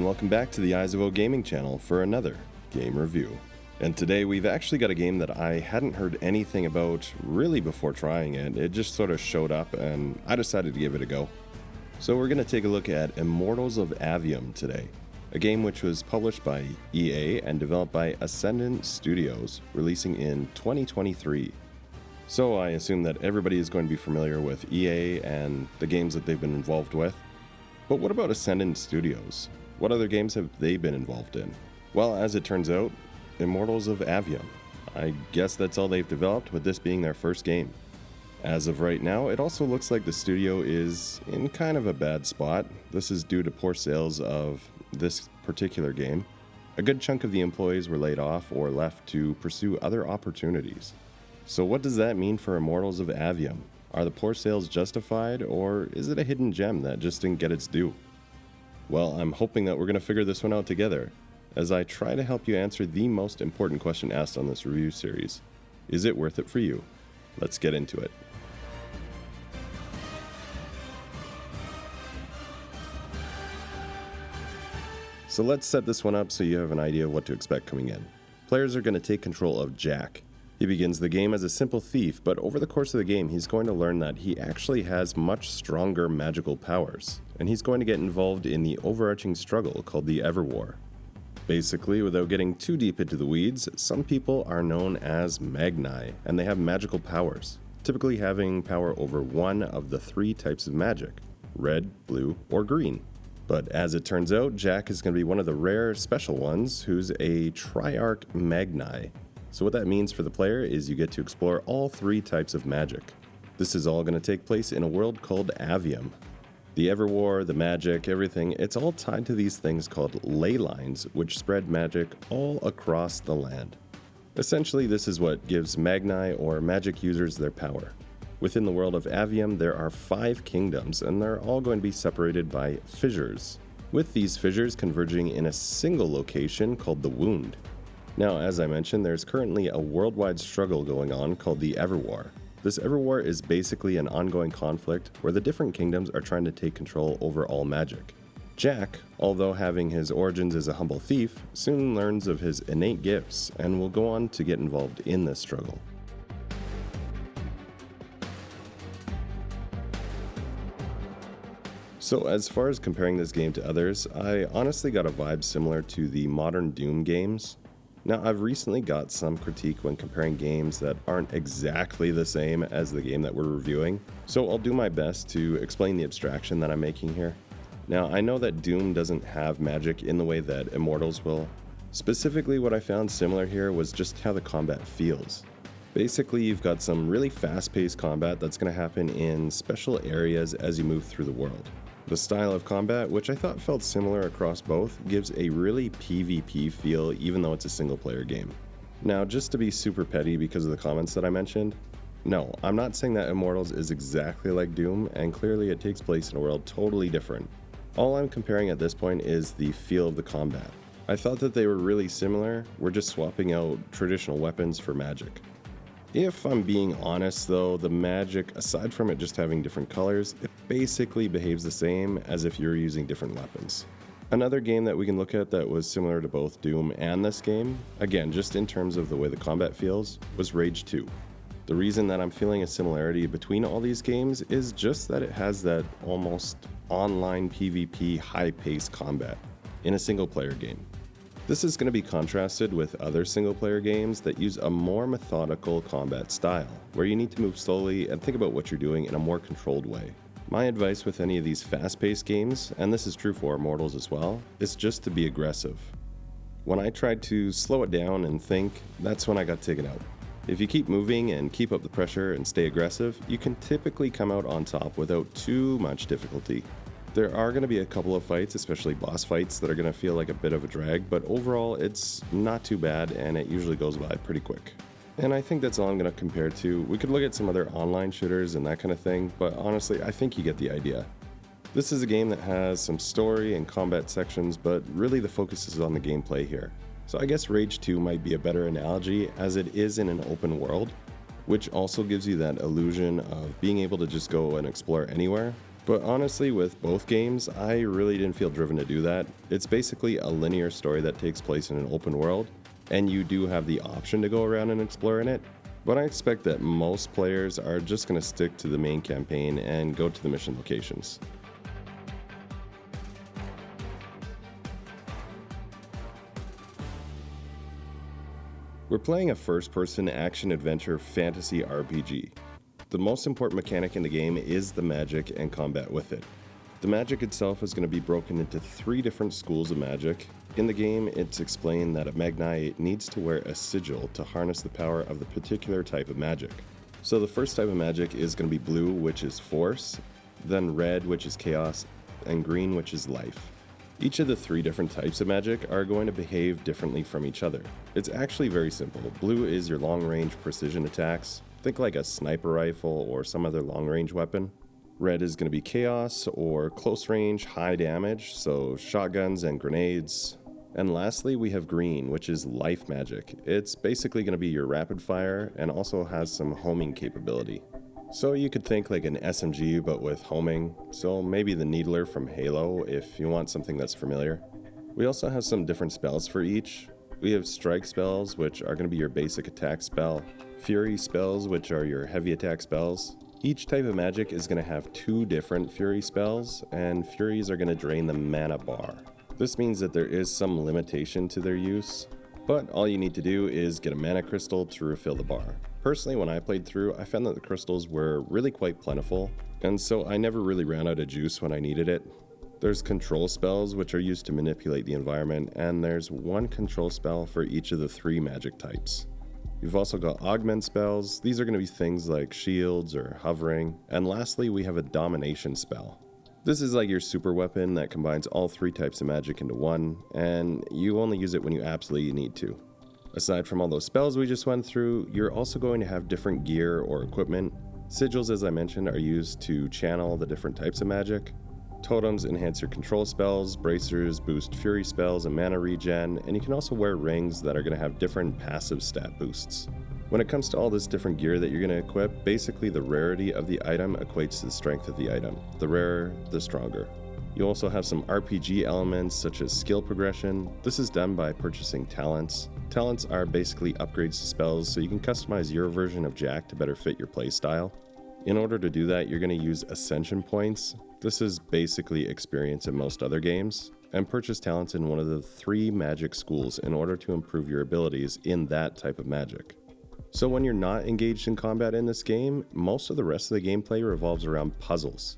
and welcome back to the Eyes of O Gaming channel for another game review. And today we've actually got a game that I hadn't heard anything about really before trying it. It just sort of showed up and I decided to give it a go. So we're going to take a look at Immortals of Aveum today, a game which was published by EA and developed by Ascendant Studios, releasing in 2023. So I assume that everybody is going to be familiar with EA and the games that they've been involved with. But what about Ascendant Studios? What other games have they been involved in? Well, as it turns out, Immortals of Aveum. I guess that's all they've developed, with this being their first game. As of right now, it also looks like the studio is in kind of a bad spot. This is due to poor sales of this particular game. A good chunk of the employees were laid off or left to pursue other opportunities. So what does that mean for Immortals of Aveum? Are the poor sales justified, or is it a hidden gem that just didn't get its due? Well, I'm hoping that we're going to figure this one out together, as I try to help you answer the most important question asked on this review series. Is it worth it for you? Let's get into it. So let's set this one up so you have an idea of what to expect coming in. Players are going to take control of Jack. He begins the game as a simple thief, but over the course of the game he's going to learn that he actually has much stronger magical powers, and he's going to get involved in the overarching struggle called the Everwar. Basically, without getting too deep into the weeds, some people are known as Magni, and they have magical powers, typically having power over one of the three types of magic: red, blue, or green. But as it turns out, Jack is going to be one of the rare special ones who's a Triarch Magni. So what that means for the player is you get to explore all three types of magic. This is all going to take place in a world called Aveum. The Everwar, the magic, everything, it's all tied to these things called ley lines, which spread magic all across the land. Essentially, this is what gives Magni or magic users their power. Within the world of Aveum, there are 5 kingdoms, and they're all going to be separated by fissures, with these fissures converging in a single location called the Wound. Now, as I mentioned, there's currently a worldwide struggle going on called the Everwar. This Everwar is basically an ongoing conflict where the different kingdoms are trying to take control over all magic. Jack, although having his origins as a humble thief, soon learns of his innate gifts and will go on to get involved in this struggle. So as far as comparing this game to others, I honestly got a vibe similar to the modern Doom games. Now, I've recently got some critique when comparing games that aren't exactly the same as the game that we're reviewing, so I'll do my best to explain the abstraction that I'm making here. Now, I know that Doom doesn't have magic in the way that Immortals will. Specifically, what I found similar here was just how the combat feels. Basically, you've got some really fast-paced combat that's going to happen in special areas as you move through the world. The style of combat, which I thought felt similar across both, gives a really PvP feel even though it's a single-player game. Now, just to be super petty because of the comments that I mentioned, no, I'm not saying that Immortals is exactly like Doom, and clearly it takes place in a world totally different. All I'm comparing at this point is the feel of the combat. I thought that they were really similar, we're just swapping out traditional weapons for magic. If I'm being honest though, the magic, aside from it just having different colors, it basically behaves the same as if you're using different weapons. Another game that we can look at that was similar to both Doom and this game, again just in terms of the way the combat feels, was Rage 2. The reason that I'm feeling a similarity between all these games is just that it has that almost online PvP high-paced combat in a single-player game. This is going to be contrasted with other single-player games that use a more methodical combat style, where you need to move slowly and think about what you're doing in a more controlled way. My advice with any of these fast-paced games, and this is true for Immortals as well, is just to be aggressive. When I tried to slow it down and think, that's when I got taken out. If you keep moving and keep up the pressure and stay aggressive, you can typically come out on top without too much difficulty. There are going to be a couple of fights, especially boss fights, that are going to feel like a bit of a drag, but overall it's not too bad and it usually goes by pretty quick. And I think that's all I'm going to compare to. We could look at some other online shooters and that kind of thing, but honestly I think you get the idea. This is a game that has some story and combat sections, but really the focus is on the gameplay here. So I guess Rage 2 might be a better analogy, as it is in an open world, which also gives you that illusion of being able to just go and explore anywhere. But honestly, with both games, I really didn't feel driven to do that. It's basically a linear story that takes place in an open world, and you do have the option to go around and explore in it. But I expect that most players are just going to stick to the main campaign and go to the mission locations. We're playing a first-person action-adventure fantasy RPG. The most important mechanic in the game is the magic and combat with it. The magic itself is going to be broken into 3 different schools of magic. In the game, it's explained that a Magni needs to wear a sigil to harness the power of the particular type of magic. So the first type of magic is going to be blue, which is force, then red, which is chaos, and green, which is life. Each of the 3 different types of magic are going to behave differently from each other. It's actually very simple. Blue is your long-range precision attacks. Think like a sniper rifle or some other long-range weapon. Red is going to be chaos or close-range, high damage, so shotguns and grenades. And lastly, we have green, which is life magic. It's basically going to be your rapid fire and also has some homing capability. So you could think like an SMG but with homing, so maybe the Needler from Halo if you want something that's familiar. We also have some different spells for each. We have strike spells, which are going to be your basic attack spell, fury spells, which are your heavy attack spells. Each type of magic is going to have 2 different fury spells, and furies are going to drain the mana bar. This means that there is some limitation to their use, but all you need to do is get a mana crystal to refill the bar. Personally, when I played through, I found that the crystals were really quite plentiful, and so I never really ran out of juice when I needed it. There's control spells, which are used to manipulate the environment, and there's 1 control spell for each of the 3 magic types. You've also got augment spells. These are going to be things like shields or hovering. And lastly, we have a domination spell. This is like your super weapon that combines all 3 types of magic into one, and you only use it when you absolutely need to. Aside from all those spells we just went through, you're also going to have different gear or equipment. Sigils, as I mentioned, are used to channel the different types of magic. Totems enhance your control spells, bracers boost fury spells and mana regen, and you can also wear rings that are going to have different passive stat boosts. When it comes to all this different gear that you're going to equip, basically the rarity of the item equates to the strength of the item. The rarer, the stronger. You also have some RPG elements such as skill progression. This is done by purchasing talents. Talents are basically upgrades to spells, so you can customize your version of Jack to better fit your playstyle. In order to do that, you're going to use Ascension points. This is basically experience in most other games, and purchase talents in one of the 3 magic schools in order to improve your abilities in that type of magic. So when you're not engaged in combat in this game, most of the rest of the gameplay revolves around puzzles.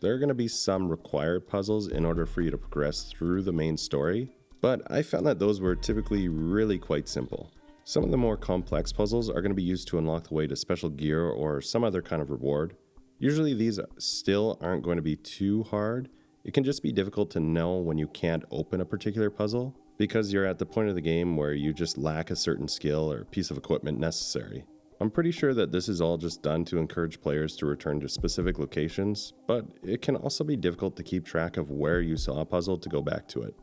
There are going to be some required puzzles in order for you to progress through the main story, but I found that those were typically really quite simple. Some of the more complex puzzles are going to be used to unlock the way to special gear or some other kind of reward. Usually these still aren't going to be too hard. It can just be difficult to know when you can't open a particular puzzle because you're at the point of the game where you just lack a certain skill or piece of equipment necessary. I'm pretty sure that this is all just done to encourage players to return to specific locations, but it can also be difficult to keep track of where you saw a puzzle to go back to it.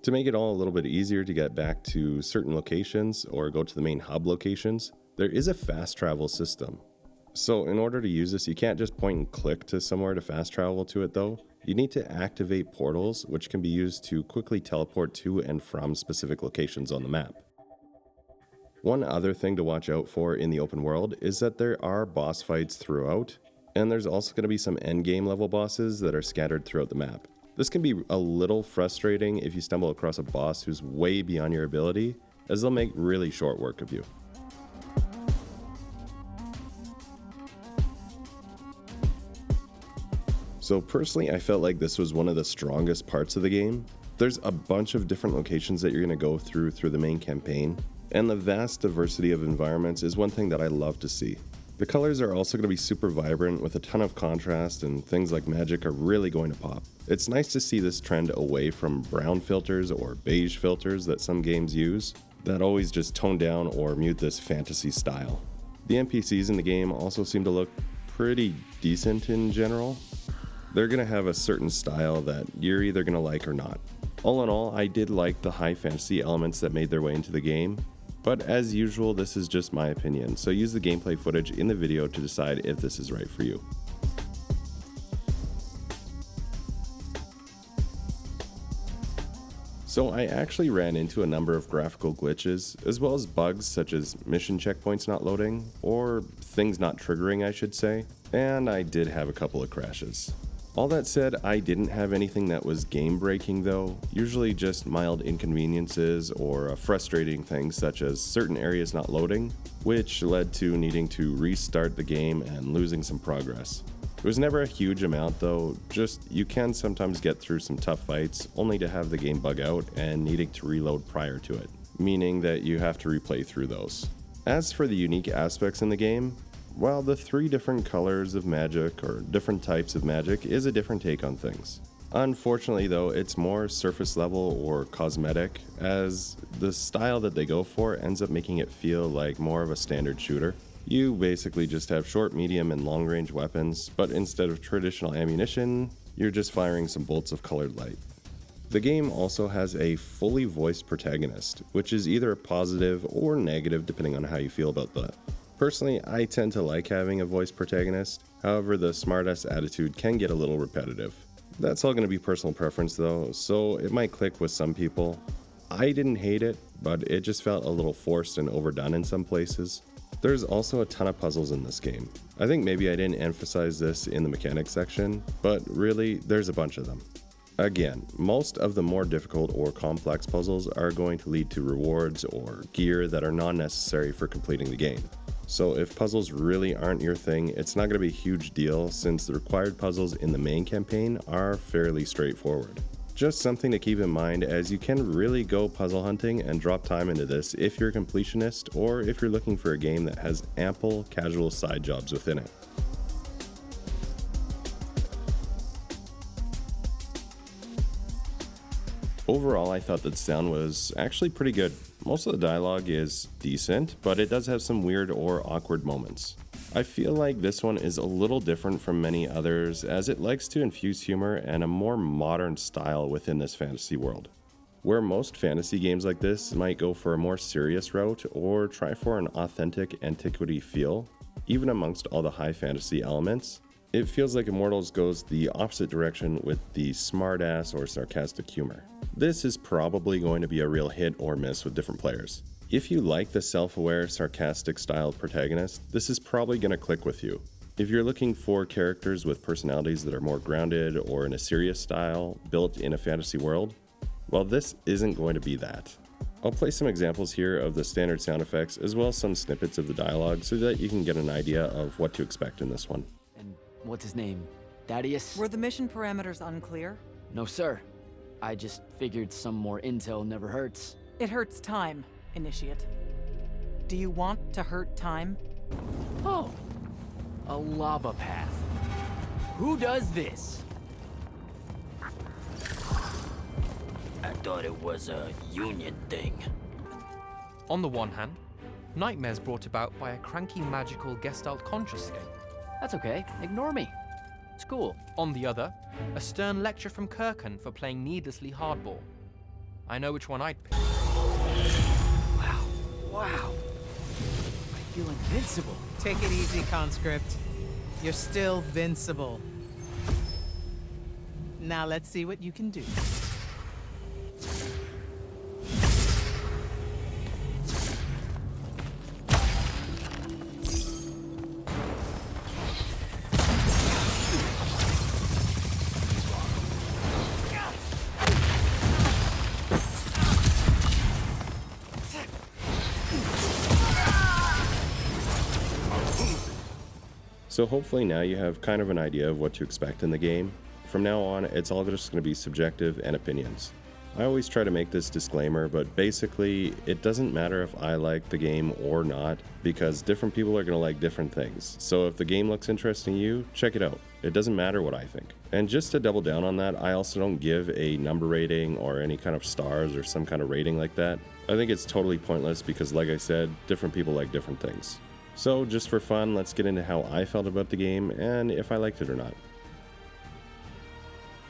To make it all a little bit easier to get back to certain locations or go to the main hub locations, there is a fast travel system. So in order to use this, you can't just point and click to somewhere to fast travel to it though. You need to activate portals, which can be used to quickly teleport to and from specific locations on the map. One other thing to watch out for in the open world is that there are boss fights throughout, and there's also going to be some endgame level bosses that are scattered throughout the map. This can be a little frustrating if you stumble across a boss who's way beyond your ability, as they'll make really short work of you. So personally, I felt like this was one of the strongest parts of the game. There's a bunch of different locations that you're going to go through the main campaign, and the vast diversity of environments is one thing that I love to see. The colors are also going to be super vibrant with a ton of contrast, and things like magic are really going to pop. It's nice to see this trend away from brown filters or beige filters that some games use that always just tone down or mute this fantasy style. The NPCs in the game also seem to look pretty decent in general. They're going to have a certain style that you're either going to like or not. All in all, I did like the high fantasy elements that made their way into the game, but as usual, this is just my opinion, so use the gameplay footage in the video to decide if this is right for you. So I actually ran into a number of graphical glitches, as well as bugs such as mission checkpoints not loading, or things not triggering I should say, and I did have a couple of crashes. All that said, I didn't have anything that was game breaking though, usually just mild inconveniences or frustrating things such as certain areas not loading, which led to needing to restart the game and losing some progress. It was never a huge amount though, just you can sometimes get through some tough fights only to have the game bug out and needing to reload prior to it, meaning that you have to replay through those. As for the unique aspects in the game, well, the 3 different colors of magic or different types of magic is a different take on things. Unfortunately though, it's more surface level or cosmetic, as the style that they go for ends up making it feel like more of a standard shooter. You basically just have short, medium, and long range weapons, but instead of traditional ammunition, you're just firing some bolts of colored light. The game also has a fully voiced protagonist, which is either a positive or negative depending on how you feel about that. Personally, I tend to like having a voiced protagonist, however the smartass attitude can get a little repetitive. That's all going to be personal preference though, so it might click with some people. I didn't hate it, but it just felt a little forced and overdone in some places. There's also a ton of puzzles in this game. I think maybe I didn't emphasize this in the mechanics section, but really, there's a bunch of them. Again, most of the more difficult or complex puzzles are going to lead to rewards or gear that are non-necessary for completing the game. So if puzzles really aren't your thing, it's not going to be a huge deal since the required puzzles in the main campaign are fairly straightforward. Just something to keep in mind, as you can really go puzzle hunting and drop time into this if you're a completionist or if you're looking for a game that has ample casual side jobs within it. Overall, I thought that sound was actually pretty good. Most of the dialogue is decent, but it does have some weird or awkward moments. I feel like this one is a little different from many others, as it likes to infuse humor and a more modern style within this fantasy world. Where most fantasy games like this might go for a more serious route or try for an authentic antiquity feel, even amongst all the high fantasy elements, it feels like Immortals goes the opposite direction with the smart-ass or sarcastic humor. This is probably going to be a real hit or miss with different players. If you like the self-aware, sarcastic styled protagonist, this is probably going to click with you. If you're looking for characters with personalities that are more grounded or in a serious style, built in a fantasy world, well, this isn't going to be that. I'll play some examples here of the standard sound effects as well as some snippets of the dialogue so that you can get an idea of what to expect in this one. And what's his name? Thaddeus? Were the mission parameters unclear? No, sir. I just figured some more intel never hurts. It hurts time, Initiate. Do you want to hurt time? Oh, a lava path. Who does this? I thought it was a union thing. On the one hand, nightmares brought about by a cranky magical Gestalt conscious state. That's okay. Ignore me. It's cool. On the other, a stern lecture from Kirkan for playing needlessly hardball. I know which one I'd pick. Wow. I feel invincible. Take it easy, conscript. You're still vincible. Now let's see what you can do. So hopefully now you have kind of an idea of what to expect in the game. From now on, it's all just going to be subjective and opinions. I always try to make this disclaimer, but basically, it doesn't matter if I like the game or not, because different people are going to like different things. So if the game looks interesting to you, check it out. It doesn't matter what I think. And just to double down on that, I also don't give a number rating or any kind of stars or some kind of rating like that. I think it's totally pointless because, like I said, different people like different things. So just for fun, let's get into how I felt about the game and if I liked it or not.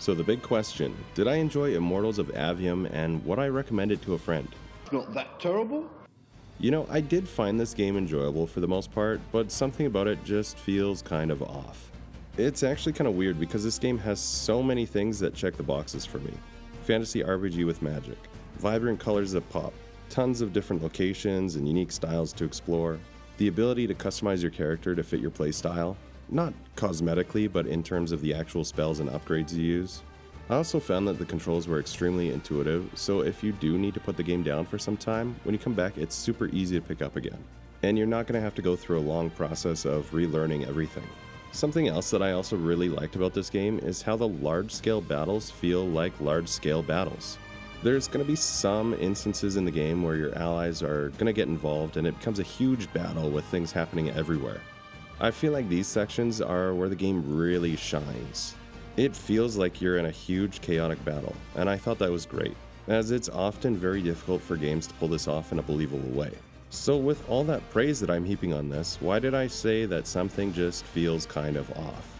So the big question, did I enjoy Immortals of Aveum and would I recommend it to a friend? Not that terrible. You know, I did find this game enjoyable for the most part, but something about it just feels kind of off. It's actually kind of weird because this game has so many things that check the boxes for me. fantasy RPG with magic, vibrant colors that pop, tons of different locations and unique styles to explore, the ability to customize your character to fit your playstyle, not cosmetically, but in terms of the actual spells and upgrades you use. I also found that the controls were extremely intuitive, so if you do need to put the game down for some time, when you come back it's super easy to pick up again. And you're not going to have to go through a long process of relearning everything. Something else that I also really liked about this game is how the large-scale battles feel like large-scale battles. There's going to be some instances in the game where your allies are going to get involved and it becomes a huge battle with things happening everywhere. I feel like these sections are where the game really shines. It feels like you're in a huge chaotic battle, and I thought that was great, as it's often very difficult for games to pull this off in a believable way. So with all that praise that I'm heaping on this, why did I say that something just feels kind of off?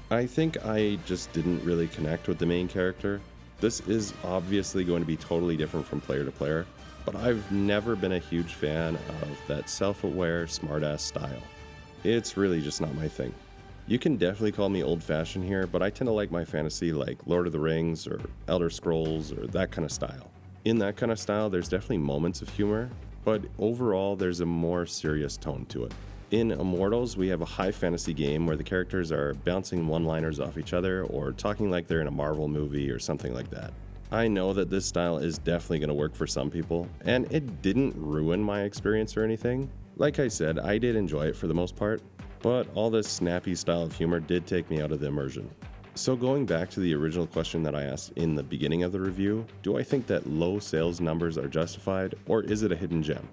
I think I just didn't really connect with the main character. This is obviously going to be totally different from player to player, but I've never been a huge fan of that self-aware, smart-ass style. It's really just not my thing. You can definitely call me old-fashioned here, but I tend to like my fantasy like Lord of the Rings or Elder Scrolls or that kind of style. In that kind of style, there's definitely moments of humor, but overall there's a more serious tone to it. In Immortals, we have a high fantasy game where the characters are bouncing one-liners off each other or talking like they're in a Marvel movie or something like that. I know that this style is definitely going to work for some people, and it didn't ruin my experience or anything. Like I said, I did enjoy it for the most part, but all this snappy style of humor did take me out of the immersion. So going back to the original question that I asked in the beginning of the review, do I think that low sales numbers are justified, or is it a hidden gem?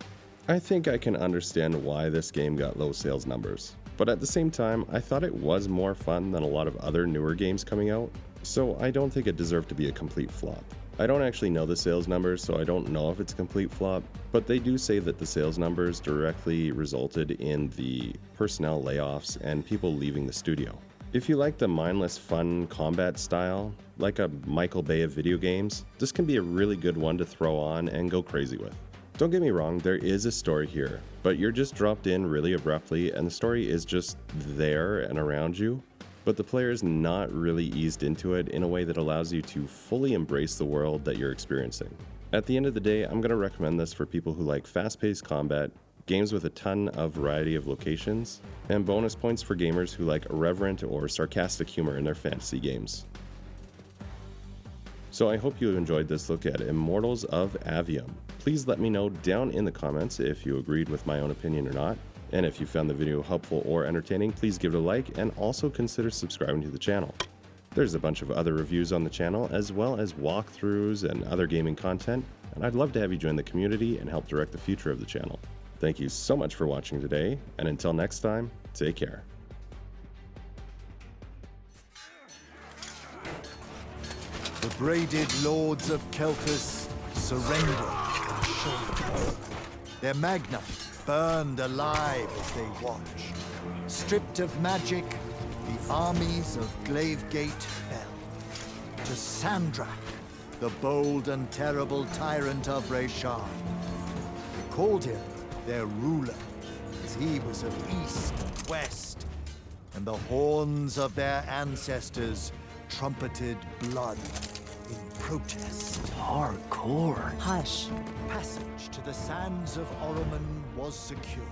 I think I can understand why this game got low sales numbers, but at the same time, I thought it was more fun than a lot of other newer games coming out, so I don't think it deserved to be a complete flop. I don't actually know the sales numbers, so I don't know if it's a complete flop, but they do say that the sales numbers directly resulted in the personnel layoffs and people leaving the studio. If you like the mindless fun combat style, like a Michael Bay of video games, this can be a really good one to throw on and go crazy with. Don't get me wrong, there is a story here, but you're just dropped in really abruptly and the story is just there and around you. But the player is not really eased into it in a way that allows you to fully embrace the world that you're experiencing. At the end of the day, I'm going to recommend this for people who like fast-paced combat, games with a ton of variety of locations, and bonus points for gamers who like irreverent or sarcastic humor in their fantasy games. So I hope you enjoyed this look at Immortals of Aveum. Please let me know down in the comments if you agreed with my own opinion or not. And if you found the video helpful or entertaining, please give it a like and also consider subscribing to the channel. There's a bunch of other reviews on the channel as well as walkthroughs and other gaming content, and I'd love to have you join the community and help direct the future of the channel. Thank you so much for watching today, and until next time, take care. The braided lords of Kelthus surrendered and shouldered. Their magna burned alive as they watched. Stripped of magic, the armies of Glavegate fell. To Sandrak, the bold and terrible tyrant of Reshan. They called him their ruler, as he was of east and west, and the horns of their ancestors trumpeted blood in protest. Hardcore. Hush. Passage to the sands of Oromon was secured.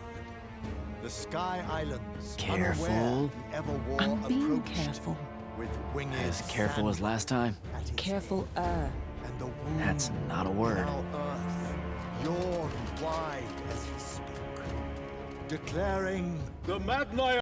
The Sky Islands, Careful. unaware the Everwar I'm being approached careful. with winged As careful as sand last time. at his Careful, head. And the wound That's not a word. now earth yawned wide as he spoke, declaring, The Mad Knight